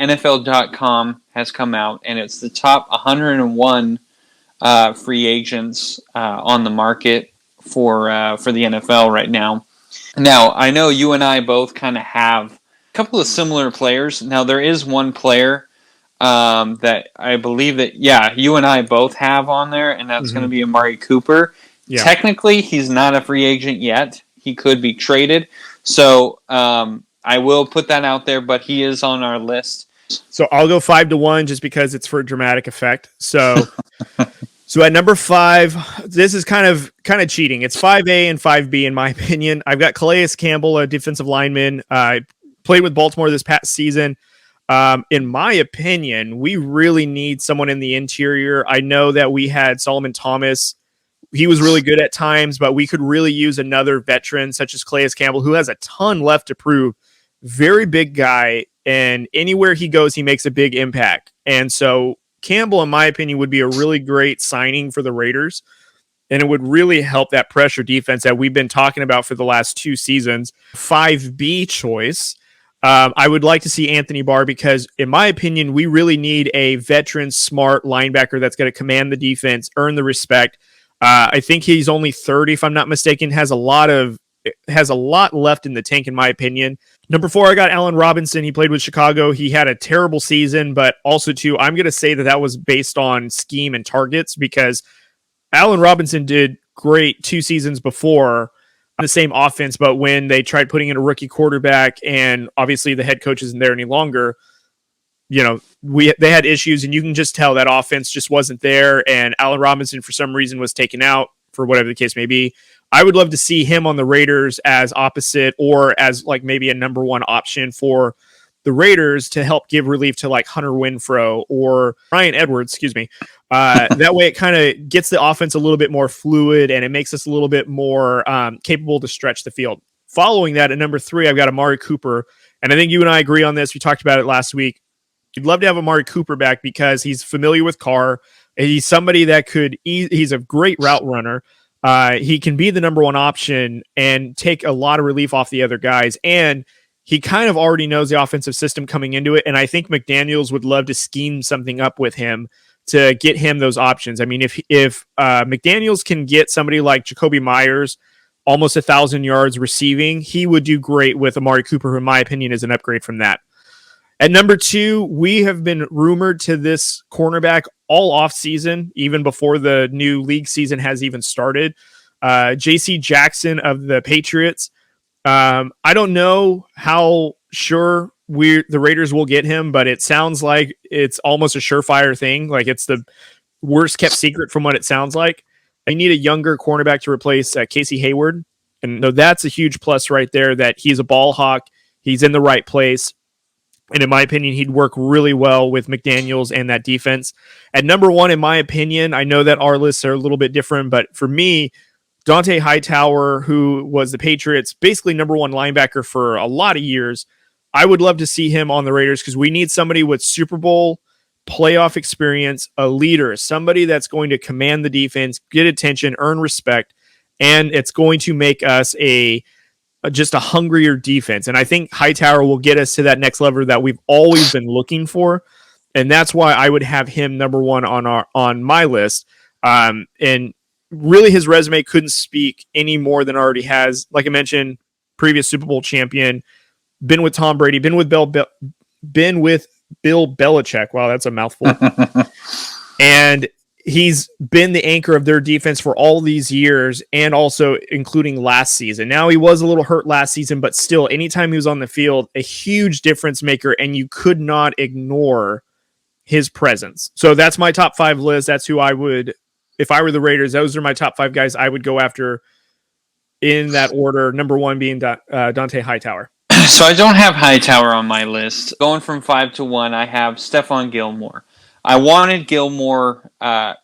NFL.com has come out, and it's the top 101 free agents on the market for the NFL right now. Now, I know you and I both kind of have a couple of similar players. Now, there is one player that I believe that, you and I both have on there, and that's going to be Amari Cooper. Yeah. Technically, he's not a free agent yet. He could be traded. So I will put that out there, but he is on our list. So I'll go 5-1 just because it's for dramatic effect. So so at number 5, this is kind of cheating. It's 5A and 5B in my opinion. I've got Calais Campbell, a defensive lineman. Played with Baltimore this past season. In my opinion, we really need someone in the interior. I know that we had Solomon Thomas. He was really good at times, but we could really use another veteran such as Calais Campbell, who has a ton left to prove. Very big guy, and anywhere he goes, he makes a big impact. And so Campbell, in my opinion, would be a really great signing for the Raiders, and it would really help that pressure defense that we've been talking about for the last 2 seasons. 5B choice, I would like to see Anthony Barr because, in my opinion, we really need a veteran, smart linebacker that's going to command the defense, earn the respect. I think he's only 30, if I'm not mistaken, has a lot left in the tank, in my opinion. Number 4, I got Allen Robinson. He played with Chicago. He had a terrible season, but also, too, I'm going to say that was based on scheme and targets because Allen Robinson did great 2 seasons before on the same offense, but when they tried putting in a rookie quarterback and obviously the head coach isn't there any longer, they had issues, and you can just tell that offense just wasn't there, and Allen Robinson, for some reason, was taken out for whatever the case may be. I would love to see him on the Raiders as opposite or as like maybe a number 1 option for the Raiders to help give relief to like Hunter Renfrow or Ryan Edwards, that way it kind of gets the offense a little bit more fluid and it makes us a little bit more capable to stretch the field. Following that, at number 3, I've got Amari Cooper. And I think you and I agree on this. We talked about it last week. You'd love to have Amari Cooper back because he's familiar with Carr. He's somebody that he's a great route runner. He can be the number 1 option and take a lot of relief off the other guys. And he kind of already knows the offensive system coming into it. And I think McDaniels would love to scheme something up with him to get him those options. I mean, if McDaniels can get somebody like Jacoby Myers almost 1,000 yards receiving, he would do great with Amari Cooper, who in my opinion is an upgrade from that. At number 2, we have been rumored to this cornerback all off season, even before the new league season has even started. J.C. Jackson of the Patriots. I don't know how sure the Raiders will get him, but it sounds like it's almost a surefire thing. Like it's the worst kept secret from what it sounds like. I need a younger cornerback to replace Casey Hayward. And that's a huge plus right there that he's a ball hawk. He's in the right place. And in my opinion, he'd work really well with McDaniels and that defense. At number 1, in my opinion, I know that our lists are a little bit different, but for me, Dante Hightower, who was the Patriots' basically number 1 linebacker for a lot of years, I would love to see him on the Raiders because we need somebody with Super Bowl playoff experience, a leader, somebody that's going to command the defense, get attention, earn respect, and it's going to make us just a hungrier defense. And I think Hightower will get us to that next level that we've always been looking for. And that's why I would have him number 1 on my list. And really his resume couldn't speak any more than already has. Like I mentioned, previous Super Bowl champion, been with Tom Brady, been with Bill Belichick. Wow, that's a mouthful. And he's been the anchor of their defense for all these years and also including last season. Now he was a little hurt last season, but still anytime he was on the field, a huge difference maker, and you could not ignore his presence. So that's my top 5 list. That's who I would, if I were the Raiders, those are my top 5 guys I would go after in that order. Number 1 being Dante Hightower. So I don't have Hightower on my list. Going from 5 to 1, I have Stephon Gilmore. I wanted Gilmore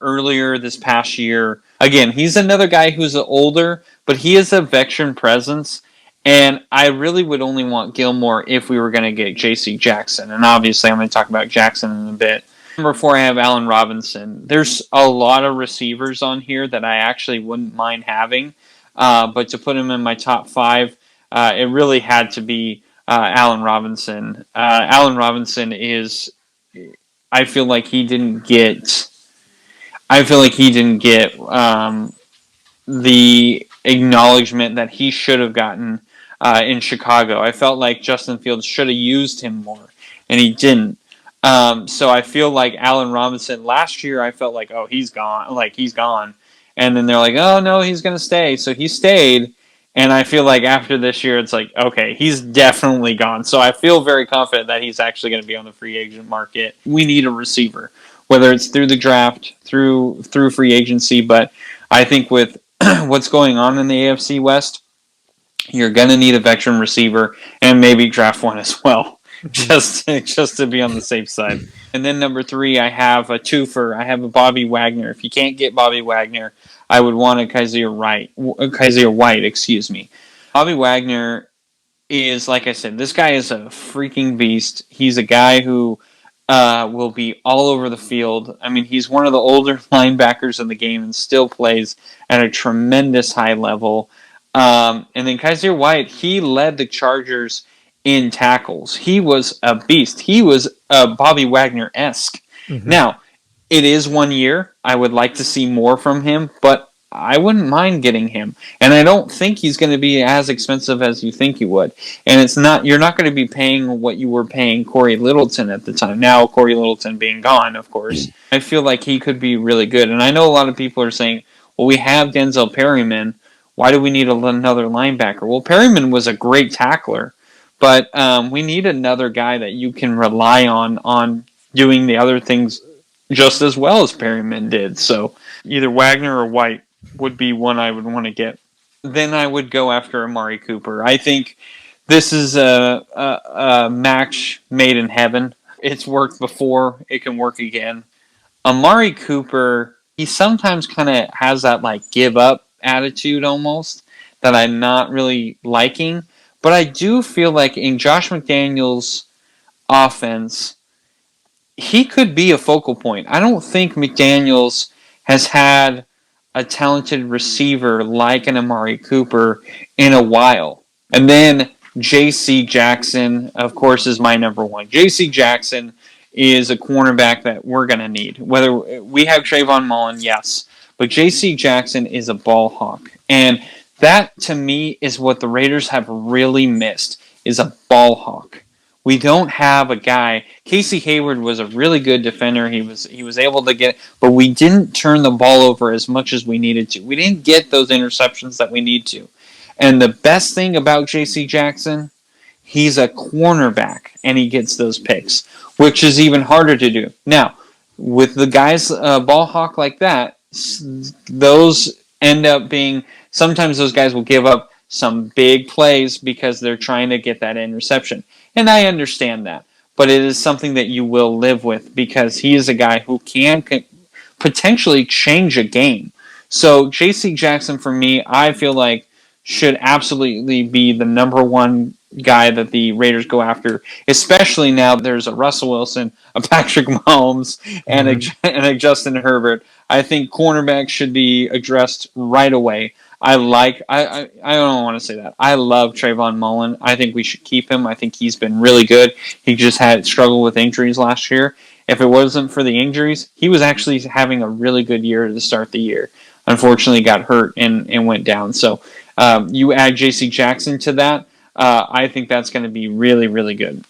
earlier this past year. Again, he's another guy who's older, but he is a veteran presence. And I really would only want Gilmore if we were going to get J.C. Jackson. And obviously, I'm going to talk about Jackson in a bit. Number 4, I have Allen Robinson. There's a lot of receivers on here that I actually wouldn't mind having. But to put him in my top 5, it really had to be Allen Robinson. Allen Robinson is. I feel like he didn't get. I feel like he didn't get the acknowledgement that he should have gotten in Chicago. I felt like Justin Fields should have used him more, and he didn't. So I feel like Allen Robinson last year, I felt like, oh, he's gone, and then they're like, oh no, he's gonna stay. So he stayed, and I feel like after this year, it's like, okay, he's definitely gone. So I feel very confident that he's actually going to be on the free agent market. We need a receiver, whether it's through the draft, through free agency, but I think with what's going on in the AFC West, you're going to need a veteran receiver and maybe draft one as well, just to be on the safe side. And then number 3, I have a twofer. I have a Bobby Wagner. If you can't get Bobby Wagner, I would want a Kaiser White, excuse me. Bobby Wagner is, like I said, this guy is a freaking beast. He's a guy who will be all over the field. I mean, he's one of the older linebackers in the game and still plays at a tremendous high level. And then Kaiser White, he led the Chargers in tackles. He was a beast. He was Bobby Wagner-esque. Mm-hmm. Now, it is 1 year. I would like to see more from him, but I wouldn't mind getting him. And I don't think he's going to be as expensive as you think he would. And you're not going to be paying what you were paying Corey Littleton at the time. Now, Corey Littleton being gone, of course, I feel like he could be really good. And I know a lot of people are saying, well, we have Denzel Perryman. Why do we need another linebacker? Well, Perryman was a great tackler, but we need another guy that you can rely on doing the other things just as well as Perryman did. So either Wagner or White would be one I would want to get. Then I would go after Amari Cooper. I think this is a match made in heaven. It's worked before. It can work again. Amari Cooper, he sometimes kind of has that like give up attitude almost that I'm not really liking. But I do feel like in Josh McDaniels' offense, he could be a focal point. I don't think McDaniels has had a talented receiver like an Amari Cooper in a while. And then J.C. Jackson, of course, is my number one. J.C. Jackson is a cornerback that we're going to need. Whether we have Trayvon Mullen, yes, but J.C. Jackson is a ball hawk. And that, to me, is what the Raiders have really missed, is a ball hawk. We don't have a guy. Casey Hayward was a really good defender. He was able to get, but we didn't turn the ball over as much as we needed to. We didn't get those interceptions that we need to. And the best thing about J.C. Jackson, he's a cornerback, and he gets those picks, which is even harder to do. Now, with the guys ball hawk like that, those end up being, sometimes those guys will give up some big plays because they're trying to get that interception. And I understand that. But it is something that you will live with because he is a guy who can potentially change a game. So J.C. Jackson, for me, I feel like should absolutely be the number one guy that the Raiders go after, especially now there's a Russell Wilson, a Patrick Mahomes, and a Justin Herbert. I think cornerbacks should be addressed right away. I don't want to say that. I love Trayvon Mullen. I think we should keep him. I think he's been really good. He just had struggled with injuries last year. If it wasn't for the injuries, he was actually having a really good year to start the year. Unfortunately, got hurt and went down. So you add J.C. Jackson to that, I think that's going to be really, really good.